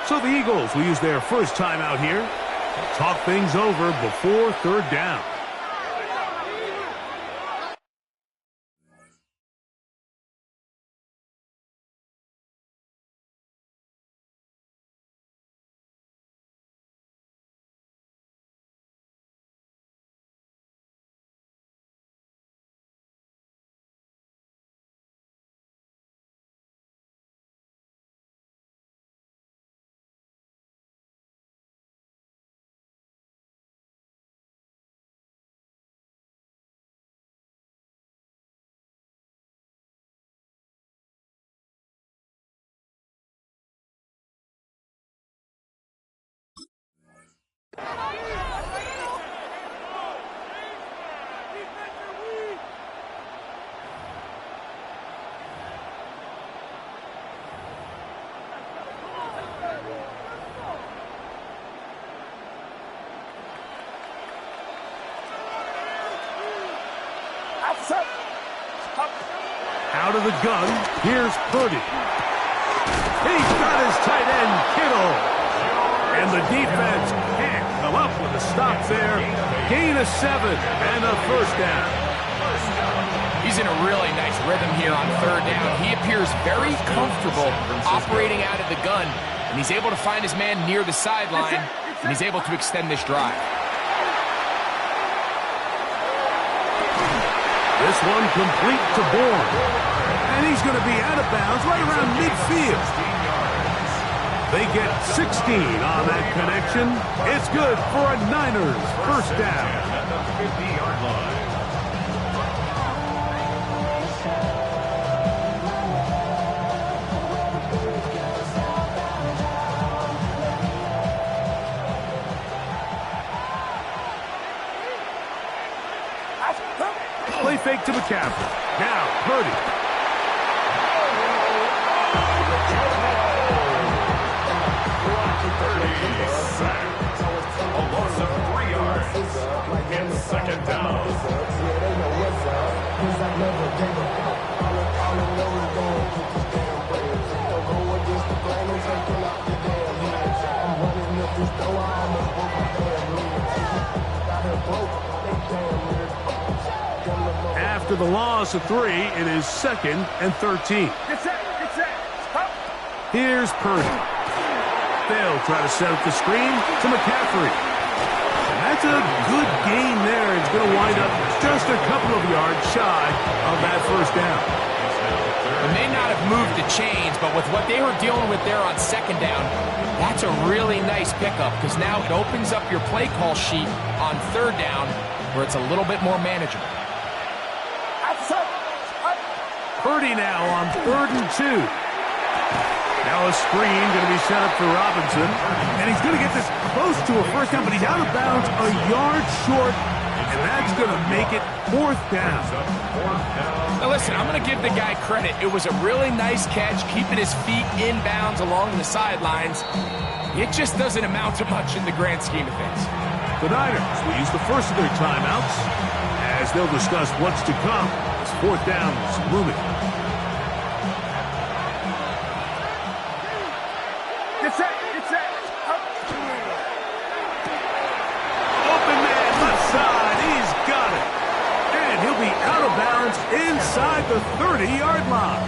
So the Eagles will use their first time out here to talk things over before third down. Out of the gun, here's Purdy. He's got his tight end, Kittle. And the defense can't come up with a stop there. Gain of 7 and a first down. He's in a really nice rhythm here on third down. He appears very comfortable operating out of the gun, and he's able to find his man near the sideline, and he's able to extend this drive. This one complete to Bourne. And he's going to be out of bounds right around midfield. They get 16 on that connection. It's good for a Niners first down. Play fake to McCaffrey. Now Purdy. A loss of 3 yards. And second down. After the loss of 3, it is 2nd and 13. Here's Purdy. They'll try to set up the screen to McCaffrey. And that's a good gain there. It's going to wind up just a couple of yards shy of that first down. It may not have moved the chains, but with what they were dealing with there on second down, that's a really nice pickup because now it opens up your play call sheet on third down where it's a little bit more manageable. Purdy now on 3rd and 2. Now a screen going to be set up for Robinson. And he's going to get this close to a first down, but he's out of bounds a yard short. And that's going to make it 4th down. Now listen, I'm going to give the guy credit. It was a really nice catch, keeping his feet in bounds along the sidelines. It just doesn't amount to much in the grand scheme of things. The Niners will use the first of their timeouts as they'll discuss what's to come as 4th down is looming. Open man left side, he's got it. And he'll be out of bounds inside the 30-yard line.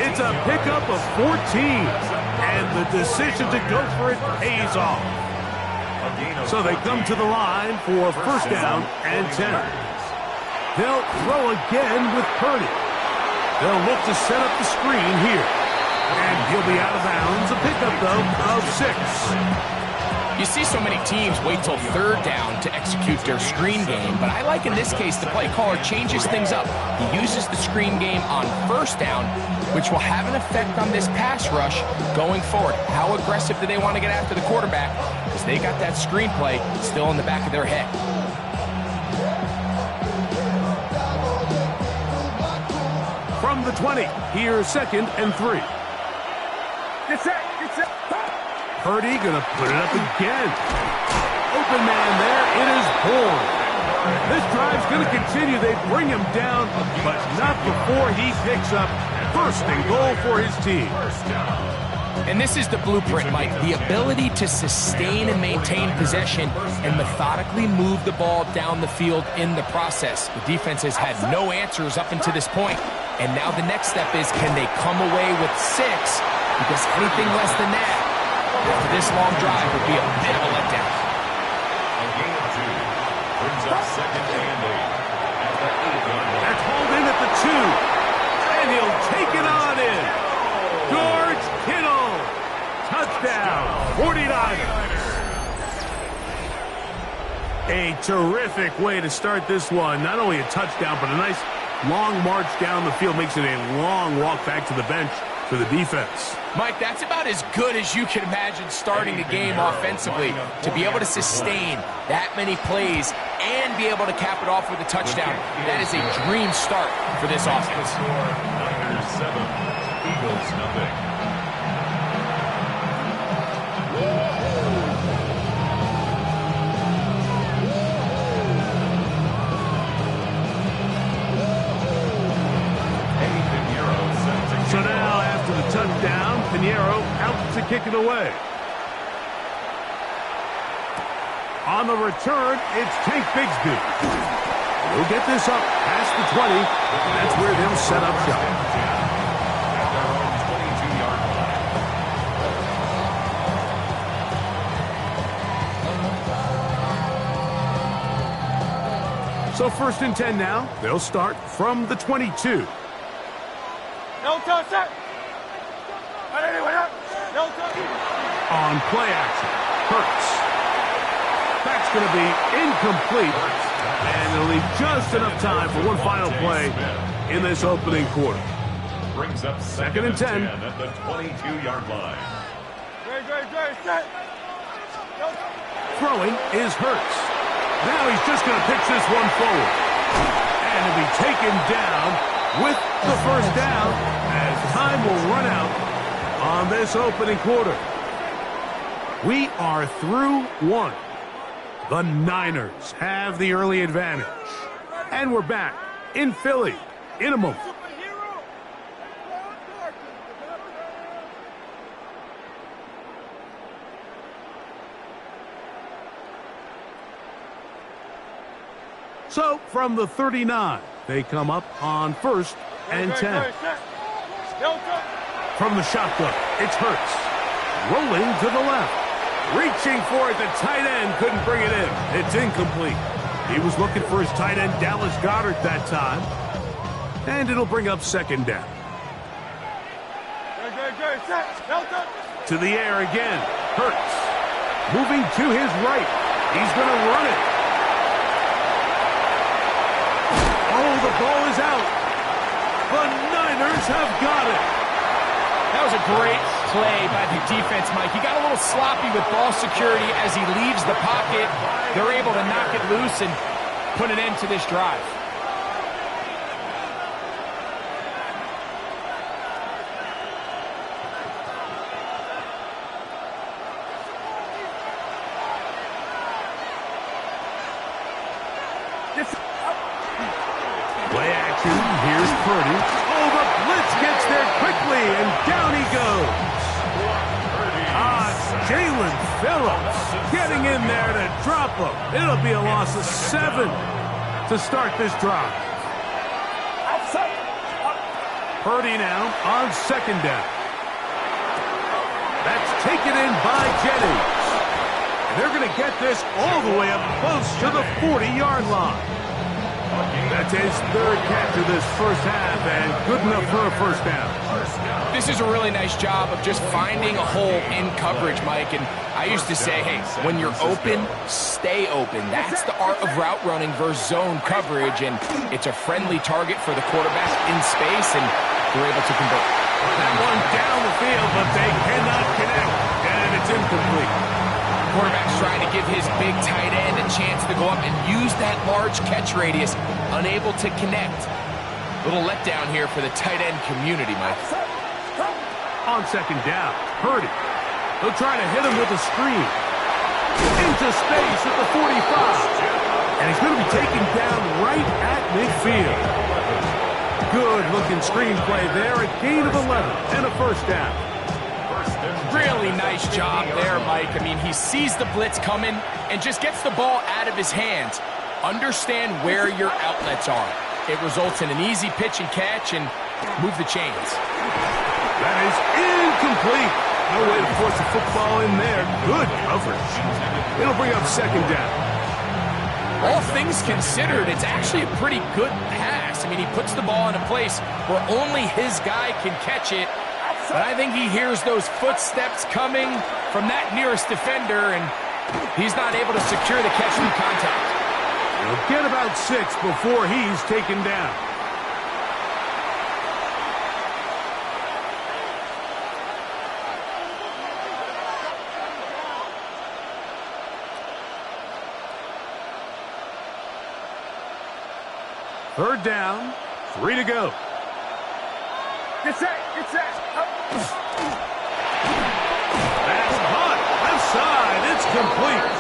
It's a pickup of 14, and the decision to go for it pays off. So they come to the line for first down and 10. They'll throw again with Purdy. They'll look to set up the screen here. And he'll be out of bounds. A pickup, though, of 6. You see so many teams wait till third down to execute their screen game, but I like in this case the play caller changes things up. He uses the screen game on first down, which will have an effect on this pass rush going forward. How aggressive do they want to get after the quarterback? Because they got that screen play still in the back of their head. From the 20, here's 2nd and 3. Purdy gonna put it up again. Open man there, it is Bourne. This drive's gonna continue. They bring him down, but not before he picks up 1st and goal for his team. And this is the blueprint, Mike. The ability to sustain and maintain possession and methodically move the ball down the field in the process. The defense has had no answers up until this point. And now the next step is, can they come away with 6? Because anything less than that, after this long drive, would be a bit of a letdown. A gain of 2 brings up second and 8 at the 8-yard line. That's hauled in at the 2. And he'll take it on in. George Kittle. Touchdown, 49ers. A terrific way to start this one. Not only a touchdown, but a nice long march down the field. Makes it a long walk back to the bench for the defense. Mike, that's about as good as you can imagine starting the game offensively. To be able to sustain that many plays and be able to cap it off with a touchdown, that is a dream start for this offense. Niners 7, Eagles nothing. So now, after the touchdown, Pinheiro out to kick it away. On the return, it's Tank Bigsby. He'll get this up past the 20, and that's where they'll set up shop. At their own 22-yard line. So 1st and 10 now. They'll start from the 22. No touch, sir. No touch. On play action, Hurts. That's going to be incomplete, and it'll leave just enough time for one final play in this opening quarter. Brings up second and 10 at the 22-yard line. Set. Throwing is Hurts. Now he's just going to pitch this one forward. And he'll be taken down with the first down as time will run out on this opening quarter. We are through one. The Niners have the early advantage. And we're back in Philly in a moment. So from the 39, they come up on 1st and 10. From the shotgun, it's Hurts. Rolling to the left. Reaching for it, the tight end couldn't bring it in. It's incomplete. He was looking for his tight end, Dallas Goedert, that time. And it'll bring up 2nd down. To the air again. Hurts. Moving to his right. He's going to run it. Oh, the ball is out. The Niners have got it. That was a great play by the defense, Mike. He got a little sloppy with ball security as he leaves the pocket. They're able to knock it loose and put an end to this drive. Play action. Here's Purdy. Oh, the blitz gets there quickly, and down he goes. Jalen Phillips getting in there to drop him. It'll be a loss of 7 to start this drive. Purdy now on 2nd down. That's taken in by Jennings. And they're going to get this all the way up close to the 40-yard line. That's his 3rd catch of this first half, and good enough for a first down. This is a really nice job of just finding a hole in coverage, Mike. And I used to say, hey, when you're open, stay open. That's the art of route running versus zone coverage, and it's a friendly target for the quarterback in space, and they're able to convert. That one down the field, but they cannot connect, and it's incomplete. Quarterback's trying to give his big tight end a chance to go up and use that large catch radius, unable to connect. Little letdown here for the tight end community, Mike. On 2nd down, Purdy. They'll try to hit him with a screen. Into space at the 45. And he's going to be taken down right at midfield. Good-looking screen play there, a gain of 11 and a first down. really nice job there, Mike. I mean, he sees the blitz coming and just gets the ball out of his hands. Understand where your outlets are. It results in an easy pitch and catch and move the chains. That is incomplete. No way to force the football in there. Good coverage. It'll bring up second down. All things considered, it's actually a pretty good pass. I mean, he puts the ball in a place where only his guy can catch it. But I think he hears those footsteps coming from that nearest defender, and he's not able to secure the catch through contact. He'll get about 6 before he's taken down. Third down, 3 to go. Get set, get set. That's hot, left side, it's complete.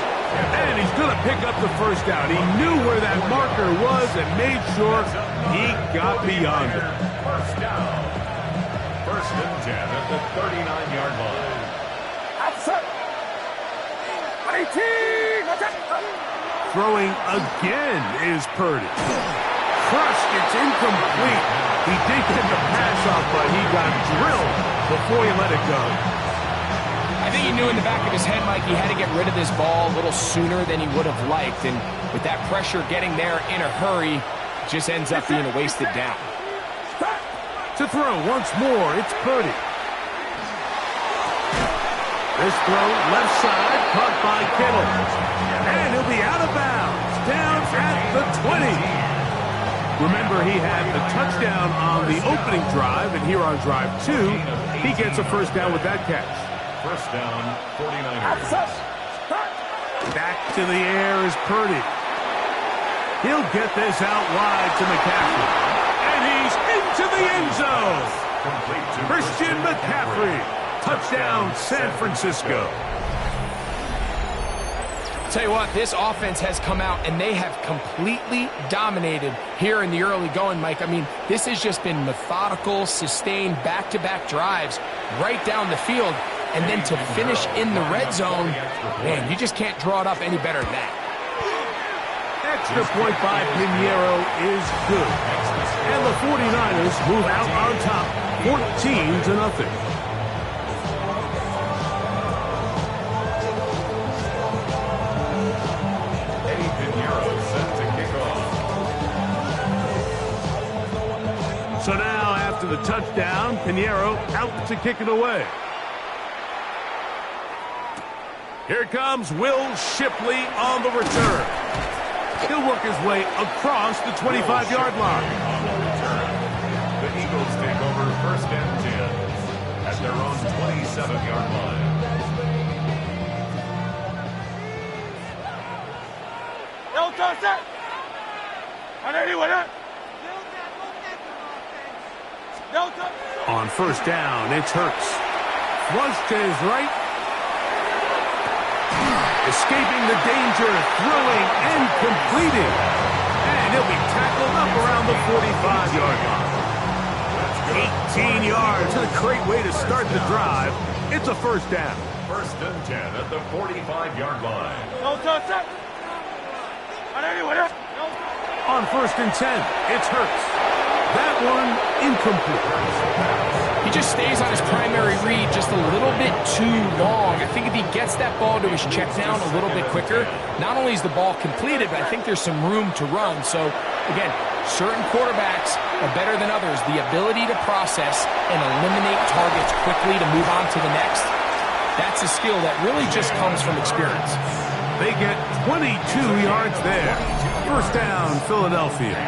And he's going to pick up the first down. He knew where that marker was and made sure he got beyond it. First down. First and 10 at the 39-yard line. Outside. 18. Throwing again is Purdy. Crushed, it's incomplete. He did get the pass off, but he got drilled before he let it go. I think he knew in the back of his head, Mike, he had to get rid of this ball a little sooner than he would have liked. And with that pressure getting there in a hurry, it just ends up being a wasted down. To throw once more, it's Purdy. This throw, left side, caught by Kittle. And he'll be out of bounds, down at the 20. Remember, he had the touchdown on the opening drive, and here on drive 2, he gets a first down with that catch. First down, 49ers. Back to the air is Purdy. He'll get this out wide to McCaffrey. And he's into the end zone. Christian McCaffrey. Touchdown, San Francisco. Tell you what, this offense has come out and they have completely dominated here in the early going, Mike. I mean, this has just been methodical, sustained, back-to-back drives right down the field. And then to finish in the red zone, man, you just can't draw it up any better than that. Extra point by Pinheiro is good. And the 49ers move out on top, 14-0. So now, after the touchdown, Pinheiro out to kick it away. Here comes Will Shipley on the return. He'll work his way across the 25-yard line. The Eagles take over first and 10 at their own 27-yard line. No touch that. On anyone up. No touch. On first down, it's Hurts. Flush to his right. Escaping the danger, throwing and completing. And he'll be tackled up around the 45-yard line. 18 yards, a great way to start the drive. It's a first down. First and 10 at the 45-yard line. No touch that. On anyone up. No touch. On first and 10, it's Hurts. That one incomplete. He just stays on his primary read just a little bit too long. I think if he gets that ball to his check down a little bit quicker, not only is the ball completed, but I think there's some room to run. So, again, certain quarterbacks are better than others. The ability to process and eliminate targets quickly to move on to the next, that's a skill that really just comes from experience. They get 22 yards there. First down, Philadelphia.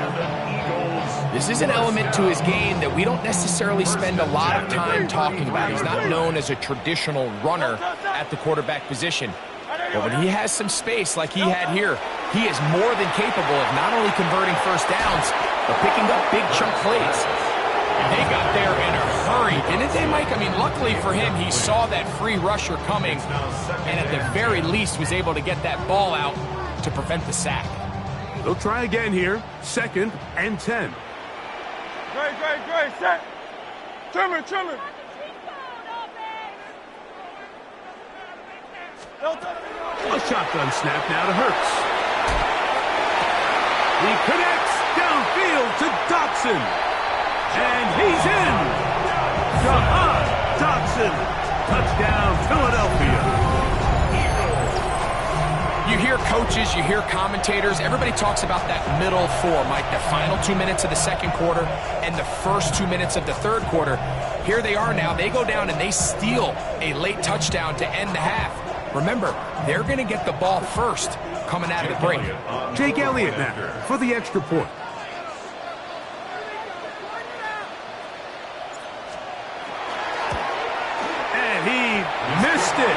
This is an element to his game that we don't necessarily spend a lot of time talking about. He's not known as a traditional runner at the quarterback position. But when he has some space like he had here, he is more than capable of not only converting first downs, but picking up big chunk plays. They got there in a hurry, didn't they, Mike? I mean, luckily for him, he saw that free rusher coming and at the very least was able to get that ball out to prevent the sack. They'll try again here. Second and 10. Great, set. Trimmer. A shotgun snap now to Hurts. He connects downfield to Dotson. And he's in. Jahan Dotson. Touchdown, Philadelphia. You hear coaches, you hear commentators, everybody talks about that middle four, Mike, the final 2 minutes of the second quarter and the first 2 minutes of the third quarter. Here they are now. They go down and they steal a late touchdown to end the half. Remember, they're going to get the ball first coming out of the break. Jake Elliott now for the extra point. And he missed it.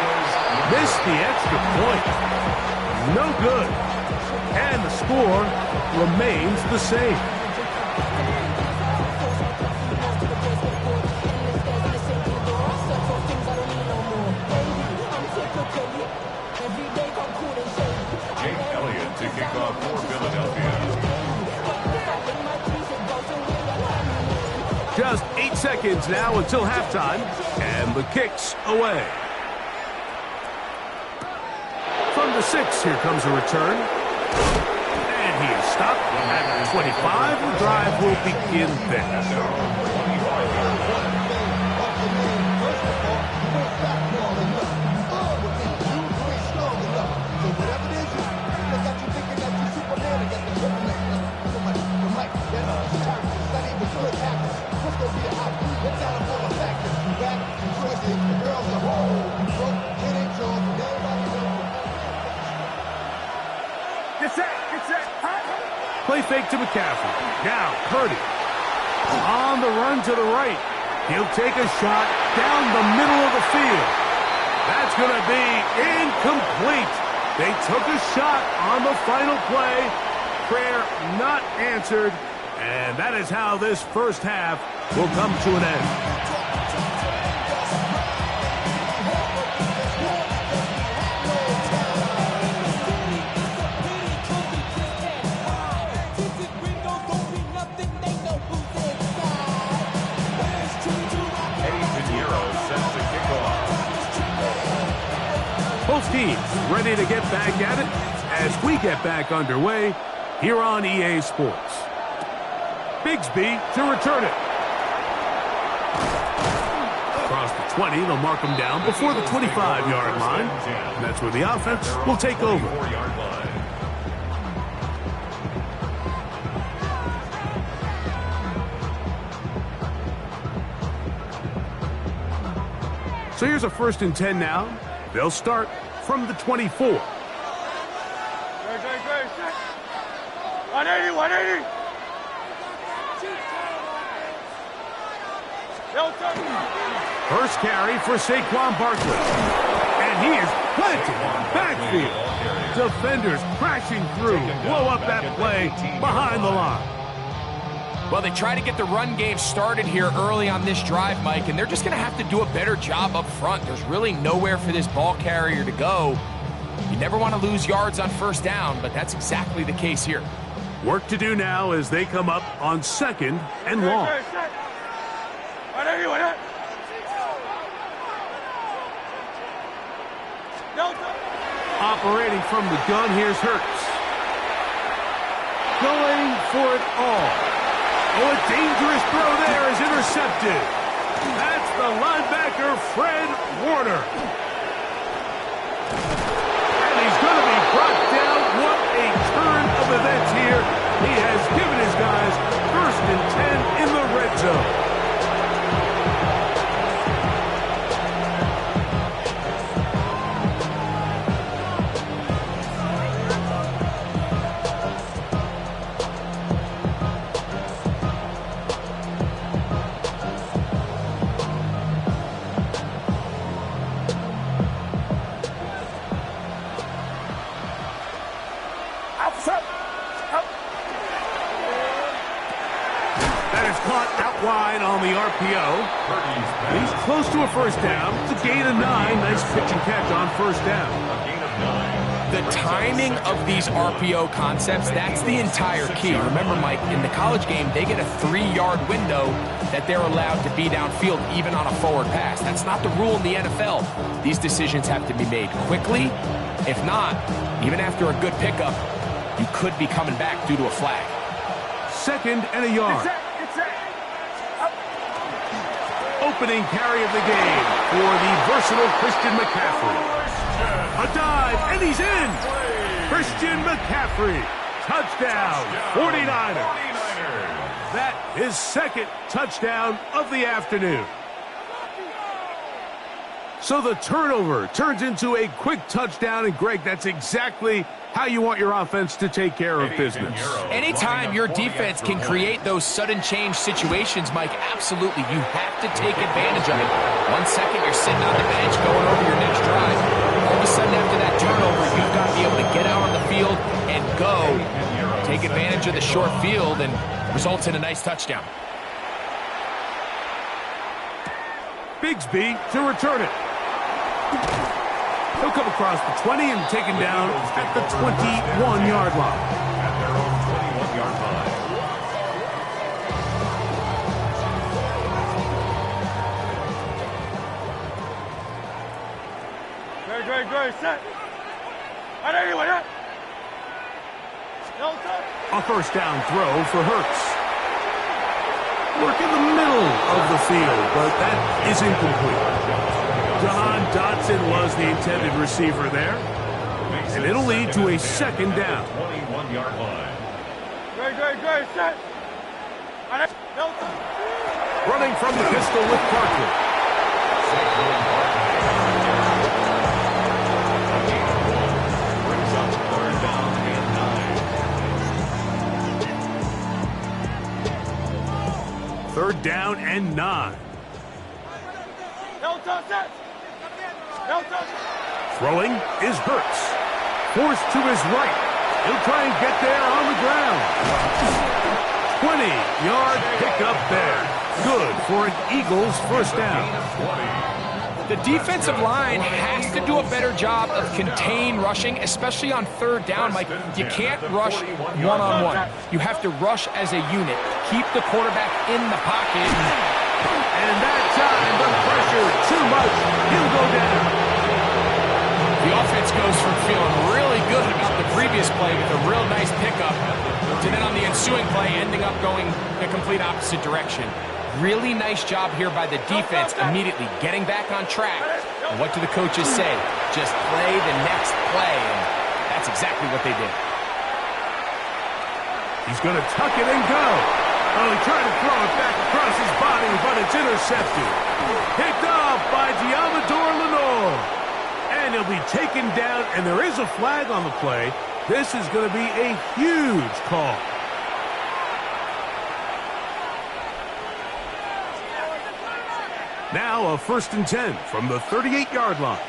Missed the extra point. No good. And the score remains the same. Jake Elliott to kick off for Philadelphia. Just 8 seconds now until halftime, and the kick's away. From the 6, here comes a return. And he is stopped at 25. The drive will begin there. Play fake to McCaffrey. Now, Purdy. On the run to the right. He'll take a shot down the middle of the field. That's going to be incomplete. They took a shot on the final play. Prayer not answered. And that is how this first half will come to an end. Both teams ready to get back at it as we get back underway here on EA Sports. Bigsby to return it. Across the 20, they'll mark him down before the 25-yard line. And that's where the offense will take over. So here's a 1st and 10 now. They'll start from the 24. 180, 180. First carry for Saquon Barkley. And he is planted in the backfield. Defenders crashing through. Blow up that play behind the line. Well, they try to get the run game started here early on this drive, Mike, and they're just going to have to do a better job up front. There's really nowhere for this ball carrier to go. You never want to lose yards on first down, but that's exactly the case here. Work to do now as they come up on 2nd and long. Operating from the gun, here's Hurts. Going for it all. Oh, a dangerous throw there is intercepted. That's the linebacker, Fred Warner. And he's going to be brought down. What a turn of events here. He has given his guys 1st and 10 in the red zone. On the RPO. He's close to a 1st down. It's a gain of 9. Nice pitch and catch on 1st down. The timing of these RPO concepts, that's the entire key. Remember, Mike, in the college game, they get a 3-yard window that they're allowed to be downfield, even on a forward pass. That's not the rule in the NFL. These decisions have to be made quickly. If not, even after a good pickup, you could be coming back due to a flag. 2nd and a yard. Opening carry of the game for the versatile Christian McCaffrey. A dive, and he's in! Christian McCaffrey, touchdown, 49ers. That is 2nd touchdown of the afternoon. So the turnover turns into a quick touchdown, and Greg, that's exactly how you want your offense to take care of business. Anytime your defense can create those sudden change situations, Mike, absolutely, you have to take advantage of it. 1 second, you're sitting on the bench going over your next drive. All of a sudden, after that turnover, you've got to be able to get out on the field and go. Take advantage of the short field, and results in a nice touchdown. Bigsby to return it. He'll come across the 20 and taken down at the 21-yard line. At their own 21-yard line. Great, set. A 1st down throw for Hurts. Work in the middle of the field, but that is incomplete. Jahan Dotson was the intended receiver there, and it'll lead to a 2nd down. 21-yard line. Great, set. Running from the pistol with Parker. Brings up 3rd down and 9. 3rd down and 9. Throwing is Hurts. Forced to his right. He'll try and get there on the ground. 20-yard pickup there. Good for an Eagles 1st down. The defensive line has to do a better job of contain rushing, especially on 3rd down, Mike. You can't rush one-on-one. You have to rush as a unit. Keep the quarterback in the pocket. And that time, the pressure too much. He'll go down. The offense goes from feeling really good about the previous play with a real nice pickup to then on the ensuing play ending up going the complete opposite direction. Really nice job here by the defense immediately getting back on track. And what do the coaches say? Just play the next play. And that's exactly what they did. He's going to tuck it and go. Oh, he tried to throw it back across his body, but it's intercepted. Picked off by Diamador Lenore. And he'll be taken down, and there is a flag on the play. This is going to be a huge call. Now a 1st and 10 from the 38-yard line.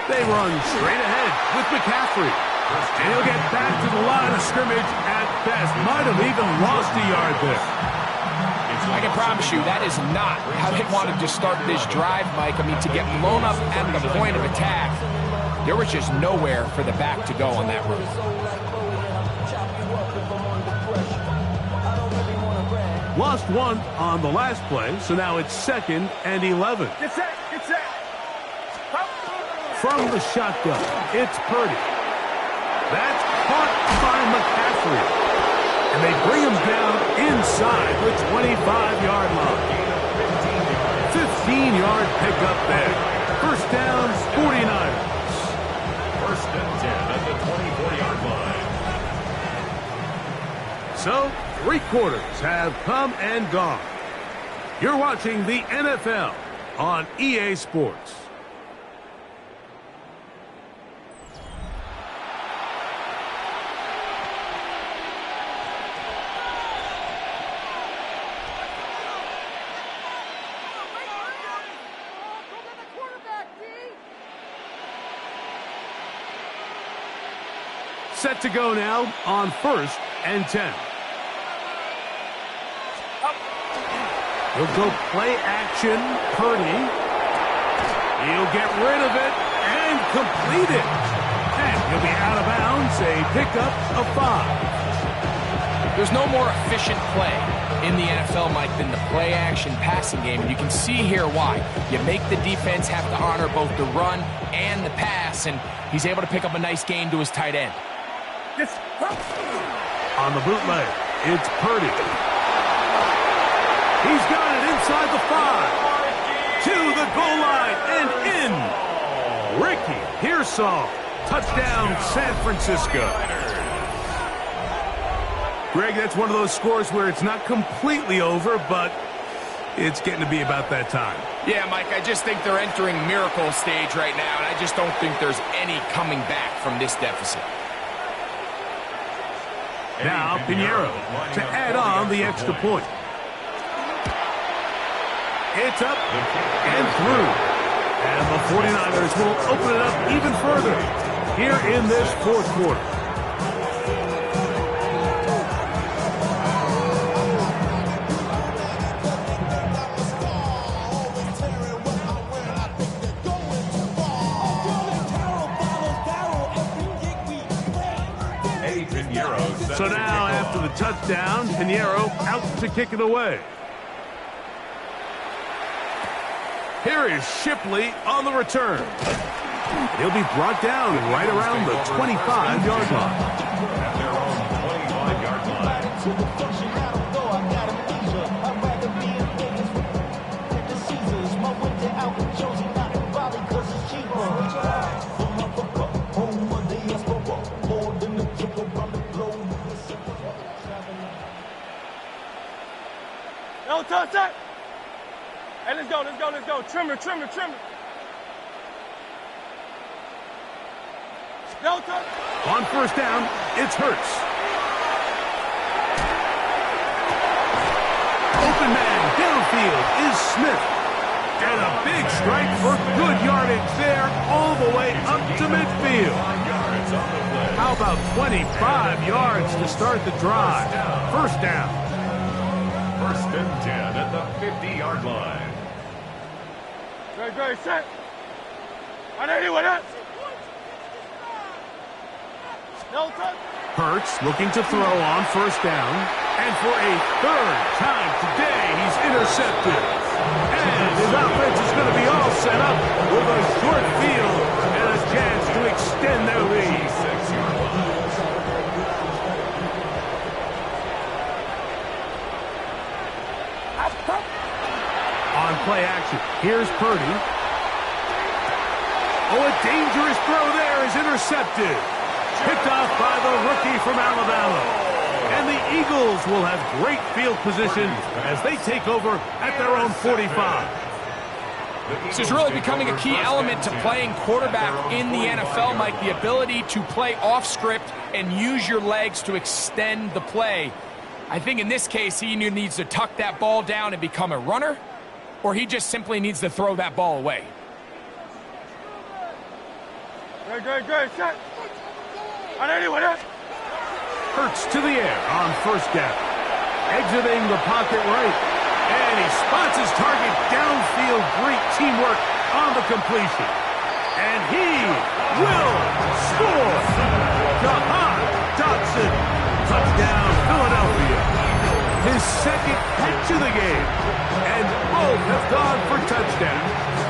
They run straight ahead with McCaffrey. And he'll get back to the line of scrimmage at best. Might have even lost a yard there. I can promise you that is not how they wanted to start this drive, Mike. I mean, to get blown up at the point of attack, there was just nowhere for the back to go on that run. Lost 1 on the last play, so now it's 2nd and 11. Get set. From the shotgun, it's Purdy. That's caught by McCaffrey. And they bring him down inside the 25-yard line. 15-yard pickup there. 1st down, 49ers. 1st and 10 at the 24-yard line. So, 3 quarters have come and gone. You're watching the NFL on EA Sports. Set to go now on 1st and 10. He'll go play action. Purdy. He'll get rid of it and complete it. And he'll be out of bounds, a pickup of 5. There's no more efficient play in the NFL, Mike, than the play-action passing game. And you can see here why. You make the defense have to honor both the run and the pass, and he's able to pick up a nice gain to his tight end. On the bootleg, it's Purdy. He's got it inside the 5. To the goal line and in. Ricky Pearsall. Touchdown, San Francisco. Greg, that's one of those scores where it's not completely over, but it's getting to be about that time. Yeah, Mike, I just think they're entering miracle stage right now, and I just don't think there's any coming back from this deficit. Now, Pinheiro to add on the extra point. It's up and through. And the 49ers will open it up even further here in this fourth quarter. So now, after the touchdown, Pinheiro out to kick it away. Here is Shipley on the return. He'll be brought down right around the 25-yard line. At their own 25-yard line. No, touch that. Hey, let's go. Trimmer. No, touch. On first down, it's Hurts. Open man downfield is Smith. And a big strike for good yardage there all the way up to midfield. How about 25 yards to start the drive? First down. First and 10 at the 50-yard line. Great, set. On anyone else. No touch. Hurts looking to throw on first down. And for a third time today, he's intercepted. And his offense is going to be all set up with a short field and a chance to extend their lead. 6-yard line. On play action, here's Purdy. Oh, a dangerous throw there is intercepted. Picked off by the rookie from Alabama. And the Eagles will have great field position as they take over at their own 45. This is really becoming a key element to playing quarterback in the NFL, Mike, the ability to play off script and use your legs to extend the play. I think in this case, he either needs to tuck that ball down and become a runner, or he just simply needs to throw that ball away. Great, set. On anyone else. Hurts to the air on first down. Exiting the pocket right. And he spots his target downfield. Great teamwork on the completion. And he will score. Jahan Dotson. Touchdown, Philadelphia. His second catch of the game. And both have gone for touchdowns.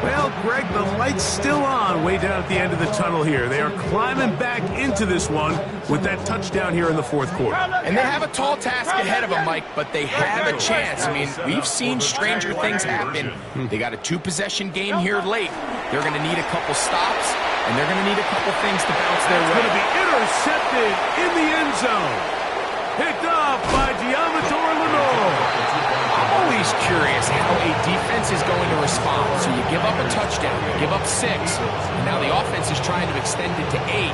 Well, Greg, the light's still on way down at the end of the tunnel here. They are climbing back into this one with that touchdown here in the fourth quarter. And they have a tall task ahead of them, Mike, but they have a chance. I mean, we've seen stranger things happen. They got a two-possession game here late. They're going to need a couple stops, and they're going to need a couple things to bounce their way. It's going to be intercepted in the end zone. Picked up by Gianvitor Lenore. I'm always curious how a defense is going to respond. So you give up a touchdown, you give up 6, and now the offense is trying to extend it to 8.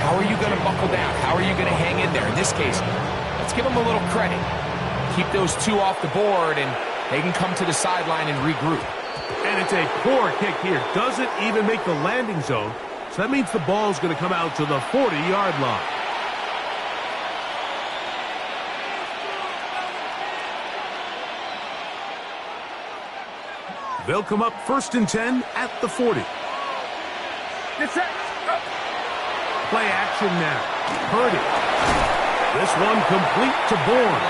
How are you going to buckle down? How are you going to hang in there? In this case, let's give them a little credit. Keep those 2 off the board, and they can come to the sideline and regroup. And it's a poor kick here. Doesn't even make the landing zone. So that means the ball's going to come out to the 40-yard line. They'll come up 1st and 10 at the 40. Get set. Go. Play action now. Purdy. This one complete to Bourne.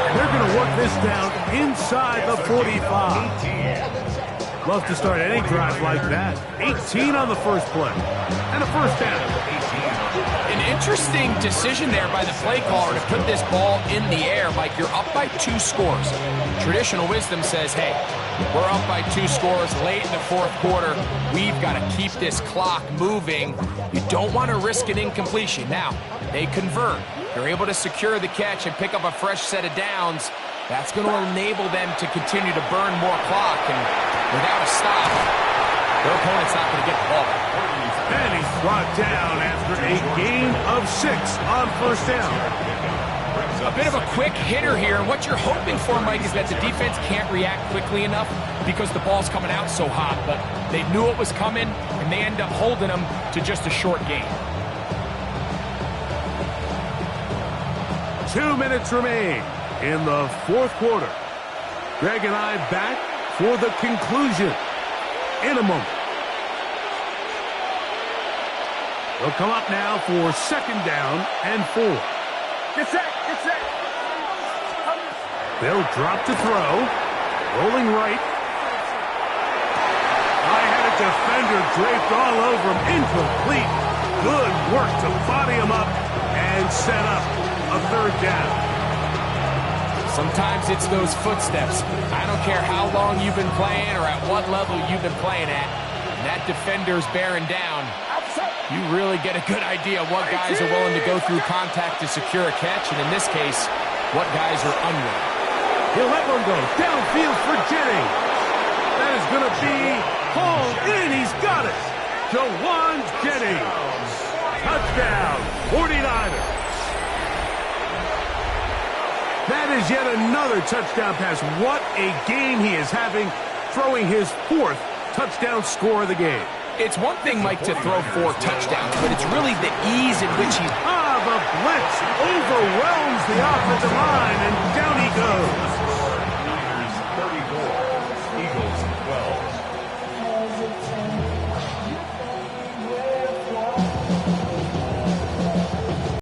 And they're going to work this down inside the 45. Love to start any drive like that. 18 on the first play. And a first down. An interesting decision there by the play caller to put this ball in the air. Mike, you're up by 2 scores. Traditional wisdom says, hey, we're up by 2 scores late in the 4th quarter. We've got to keep this clock moving. You don't want to risk an incompletion. Now, they convert. They're able to secure the catch and pick up a fresh set of downs. That's going to enable them to continue to burn more clock. And without a stop, their opponent's not going to get the ball back. And he's brought down after a gain of 6 on first down. A bit of a quick hitter here. And what you're hoping for, Mike, is that the defense can't react quickly enough because the ball's coming out so hot. But they knew it was coming, and they end up holding them to just a short gain. 2 minutes remain in the 4th quarter. Greg and I back for the conclusion in a moment. They'll come up now for 2nd down and 4. Get set. Get set. They'll drop to throw. Rolling right. I had a defender draped all over him. Incomplete. Good work to body him up and set up a 3rd down. Sometimes it's those footsteps. I don't care how long you've been playing or at what level you've been playing at. And that defender's bearing down. You really get a good idea of what guys are willing to go through contact to secure a catch, and in this case, what guys are unwilling. He'll let one go. Downfield for Jennings. That is going to be hauled in. He's got it. Jawan Jennings. Touchdown, 49ers. That is yet another touchdown pass. What a game he is having, throwing his 4th touchdown score of the game. It's one thing, Mike, to throw 4 touchdowns, but it's really the ease in which he... The blitz overwhelms the offensive line, and down he goes.